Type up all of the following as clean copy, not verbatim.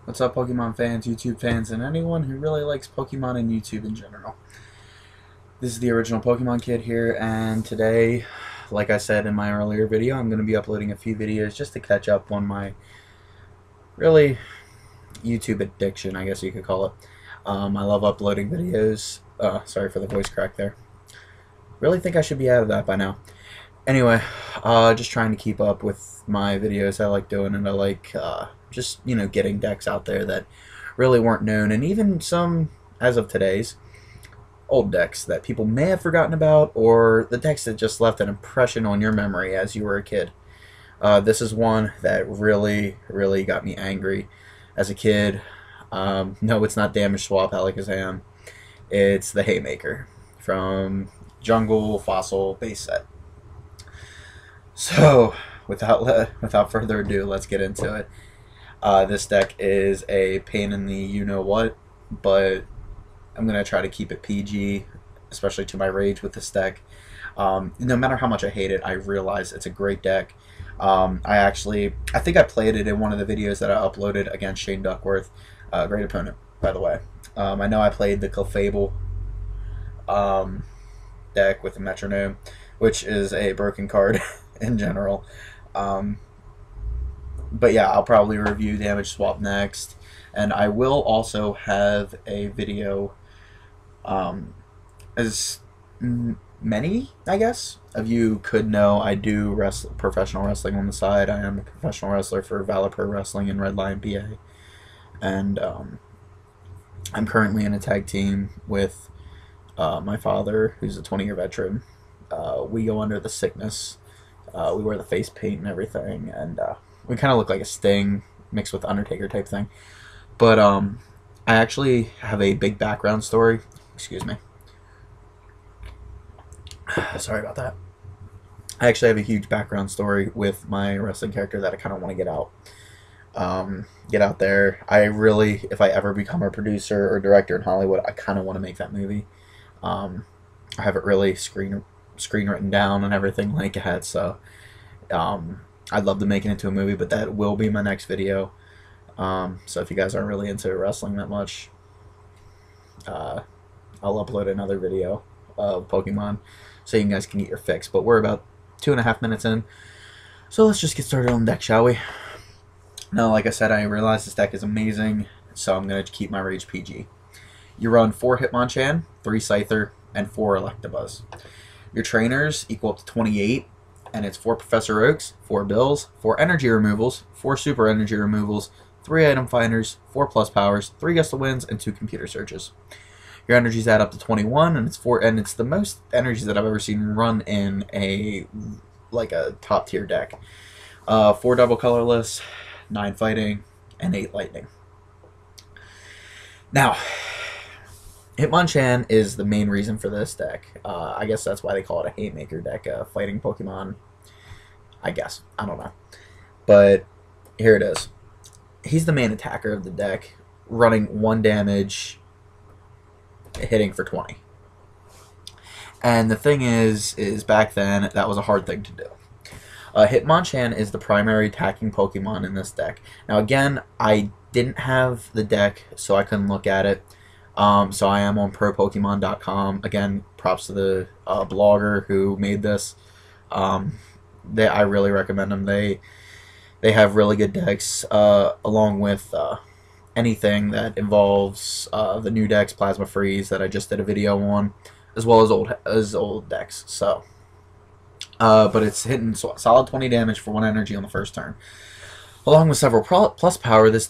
What's up, Pokemon fans, YouTube fans, and anyone who really likes Pokemon and YouTube in general? This is the original Pokemon Kid here, and today, like I said in my earlier video, I'm going to be uploading a few videos just to catch up on my really YouTube addiction, I guess you could call it. I love uploading videos. Sorry for the voice crack there. Really think I should be out of that by now. Anyway, just trying to keep up with my videos. I like doing it. I like just, getting decks out there that really weren't known, and even some, as of today's, old decks that people may have forgotten about, or the decks that just left an impression on your memory as you were a kid. This is one that really, really got me angry as a kid. No, it's not Damage Swap Alakazam. It's the Haymaker from Jungle Fossil base set. So, without further ado, let's get into it. This deck is a pain in the you-know-what, but I'm going to try to keep it PG, especially to my rage with this deck. No matter how much I hate it, I realize it's a great deck. I think I played it in one of the videos that I uploaded against Shane Duckworth. Great opponent, by the way. I know I played the Clefable deck with the Metronome, which is a broken card in general. But yeah, I'll probably review Damage Swap next. And I will also have a video, as many, I guess, of you could know, I do professional wrestling on the side. I am a professional wrestler for Valor Pro Wrestling in Red Lion, PA. And I'm currently in a tag team with my father, who's a 20-year veteran. We go under the sickness. We wear the face paint and everything, and we kind of look like a Sting mixed with Undertaker type thing. But I actually have a big background story. Excuse me. Sorry about that. I actually have a huge background story with my wrestling character that I kind of want to get out there. I really, if I ever become a producer or director in Hollywood, I kind of want to make that movie. I have it really screen written down and everything like that, so I'd love to make it into a movie, but that will be my next video. So if you guys aren't really into wrestling that much, I'll upload another video of Pokemon so you guys can get your fix. But we're about 2.5 minutes in, so let's just get started on the deck, shall we? Now, like I said, I realize this deck is amazing, so I'm going to keep my rage PG. You run 4 Hitmonchan, 3 Scyther, and 4 Electabuzz. Your trainers equal up to 28, and it's 4 Professor Oaks, 4 Bills, 4 energy removals, 4 super energy removals, 3 item finders, 4 plus powers, 3 gust of winds, and 2 computer searches. Your energies add up to 21, and it's the most energies that I've ever seen run in a top tier deck. 4 double colorless, 9 fighting, and 8 lightning. Now, Hitmonchan is the main reason for this deck. I guess that's why they call it a Haymaker deck, fighting Pokemon. I guess. I don't know. But here it is. He's the main attacker of the deck, running 1 damage, hitting for 20. And the thing is back then, that was a hard thing to do. Hitmonchan is the primary attacking Pokemon in this deck. Now again, I didn't have the deck, so I couldn't look at it. So I am on ProPokemon.com. Again, props to the blogger who made this. I really recommend them. They have really good decks, along with anything that involves the new decks, Plasma Freeze, that I just did a video on, as well as old decks. So, but it's hitting solid 20 damage for 1 energy on the first turn. Along with several plus power, this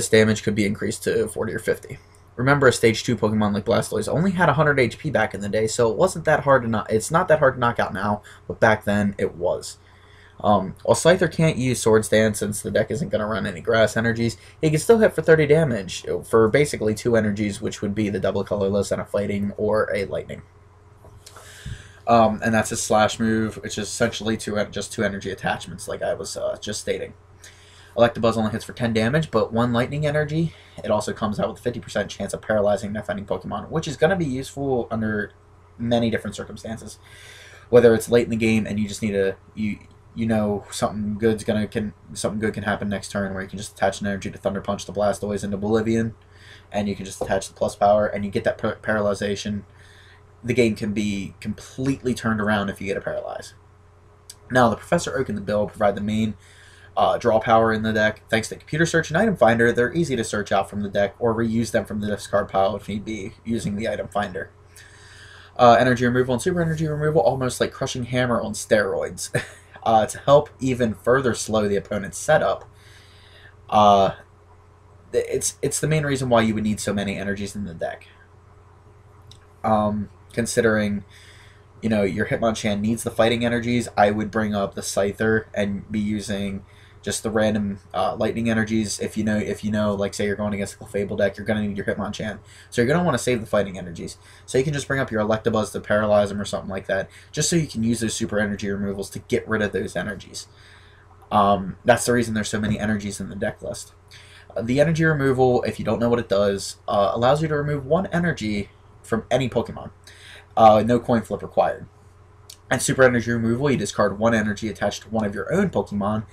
damage could be increased to 40 or 50. Remember, a stage 2 Pokemon like Blastoise only had 100 HP back in the day, so it wasn't that hard to it's not that hard to knock out now, but back then it was. While Scyther can't use Swords Dance since the deck isn't going to run any grass energies, he can still hit for 30 damage for basically 2 energies, which would be the double colorless and a fighting or a lightning. And that's his slash move, which is essentially just 2 energy attachments, like I was just stating. Electabuzz only hits for 10 damage, but 1 lightning energy. It also comes out with a 50% chance of paralyzing an offending Pokemon, which is going to be useful under many different circumstances. Whether it's late in the game and you just need you know something good can happen next turn, where you can just attach an energy to Thunder Punch the Blastoise into Oblivion, and you can just attach the plus power, and you get that paralyzation. The game can be completely turned around if you get a paralyze. Now, the Professor Oak and the Bill provide the main draw power in the deck. Thanks to Computer Search and Item Finder, they're easy to search out from the deck or reuse them from the discard pile if need be, using the Item Finder. Energy removal and super energy removal, almost like Crushing Hammer on steroids. To help even further slow the opponent's setup, it's the main reason why you would need so many energies in the deck. Considering, you know, your Hitmonchan needs the fighting energies, I would bring up the Scyther and be using just the random lightning energies. If you know, like say you're going against a Clefable deck, you're going to need your Hitmonchan. So you're going to want to save the fighting energies. So you can just bring up your Electabuzz to paralyze them or something like that, just so you can use those super energy removals to get rid of those energies. That's the reason there's so many energies in the deck list. The energy removal, if you don't know what it does, allows you to remove one energy from any Pokemon. No coin flip required. And super energy removal, you discard one energy attached to one of your own Pokemon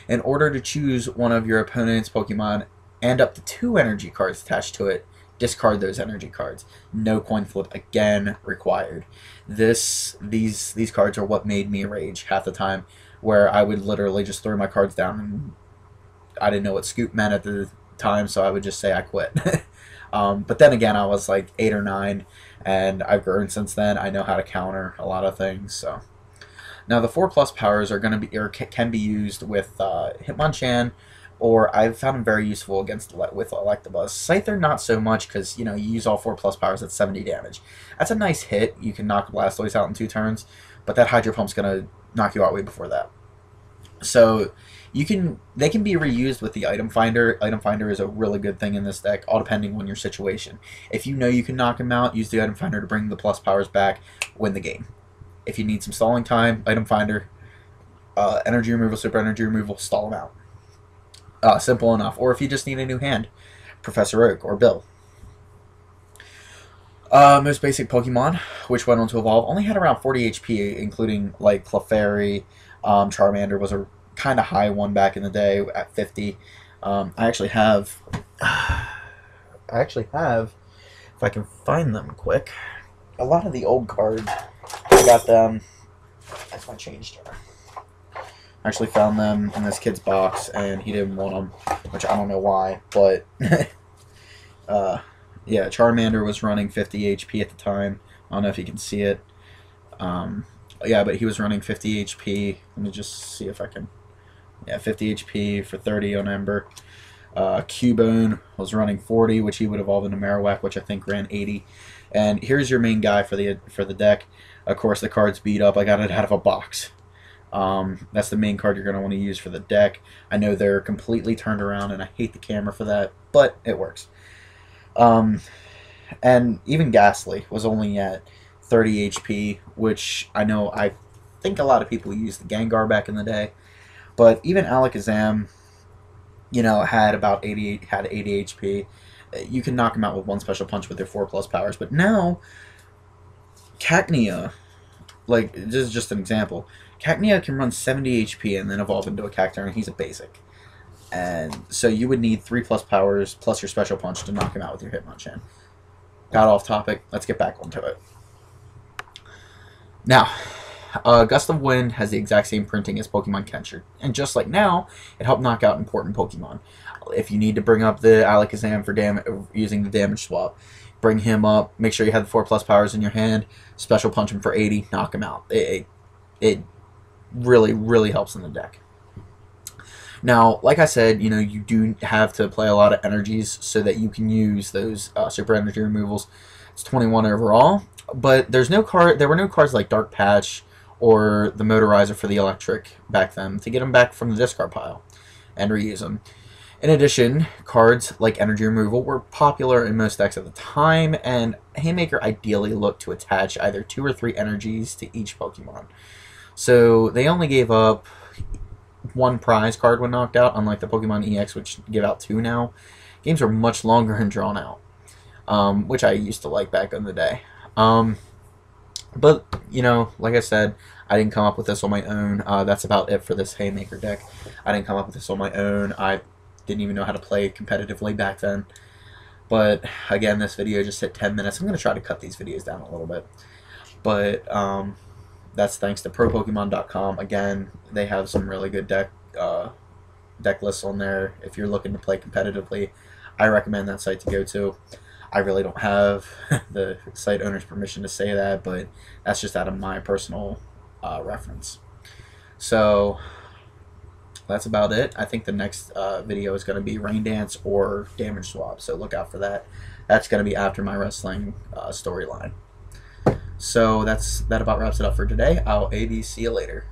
in order to choose one of your opponent's Pokemon and up to 2 energy cards attached to it. Discard those energy cards. No coin flip again required. These cards are what made me rage half the time, where I would literally just throw my cards down, and I didn't know what scoop meant at the time, so I would just say I quit. But then again, I was like 8 or 9, and I've grown since then. I know how to counter a lot of things. So now the 4+ powers are going to be, or can be used with Hitmonchan, or I've found them very useful with Electabuzz. Scyther not so much, because you use all 4+ powers at 70 damage. That's a nice hit. You can knock Blastoise out in 2 turns, but that Hydro Pump's going to knock you out way before that. So they can be reused with the Item Finder. Item Finder is a really good thing in this deck, all depending on your situation. If you know you can knock him out, use the Item Finder to bring the plus powers back, win the game. If you need some stalling time, Item Finder, energy removal, super energy removal, stall him out. Simple enough. Or if you just need a new hand, Professor Oak or Bill. Most basic Pokemon, which went on to evolve, only had around 40 HP, including like Clefairy. Charmander was a kind of high one back in the day at 50. I actually have, if I can find them quick, a lot of the old cards. I got them. That's my change jar. I actually found them in this kid's box, and he didn't want them, which I don't know why, but yeah, Charmander was running 50 HP at the time. I don't know if you can see it. Yeah, but he was running 50 HP. Let me just see if I can. Yeah, 50 HP for 30 on Ember. Cubone was running 40, which he would evolve into Marowak, which I think ran 80. And here's your main guy for the deck. Of course, the card's beat up. I got it out of a box. That's the main card you're going to want to use for the deck. I know they're completely turned around, and I hate the camera for that, but it works. And even Ghastly was only at 30 HP, which I think a lot of people used the Gengar back in the day. But even Alakazam, had about 80 HP. You can knock him out with one special punch with their 4+ powers. But now, Cacnea, like, this is just an example. Cacnea can run 70 HP and then evolve into a Cacturne, and he's a basic. And so you would need 3+ powers plus your special punch to knock him out with your Hitmonchan. Got off topic. Let's get back onto it. Now, Gust of Wind has the exact same printing as Pokemon Kenshire, and just like now, it helped knock out important Pokemon. If you need to bring up the Alakazam for using the damage swap, bring him up, make sure you have the 4+ powers in your hand, special punch him for 80, knock him out. It really, really helps in the deck. Now, like I said, you do have to play a lot of energies so that you can use those super energy removals. It's 21 overall. But there were no cards like Dark Patch or the Motorizer for the Electric back then to get them back from the discard pile and reuse them. In addition, cards like Energy Removal were popular in most decks at the time, and Haymaker ideally looked to attach either 2 or 3 energies to each Pokemon. So they only gave up 1 prize card when knocked out, unlike the Pokemon EX, which give out 2 now. Games are much longer and drawn out, which I used to like back in the day. But, like I said, I didn't come up with this on my own. That's about it for this Haymaker deck. I didn't come up with this on my own. I didn't even know how to play competitively back then. But again, this video just hit 10 minutes. I'm going to try to cut these videos down a little bit. But that's thanks to ProPokemon.com. Again, they have some really good deck lists on there. If you're looking to play competitively, I recommend that site to go to. I really don't have the site owner's permission to say that, but that's just out of my personal reference. So that's about it. I think the next video is going to be Rain Dance or Damage Swap, so look out for that. That's going to be after my wrestling storyline. So that about wraps it up for today. I'll see you later.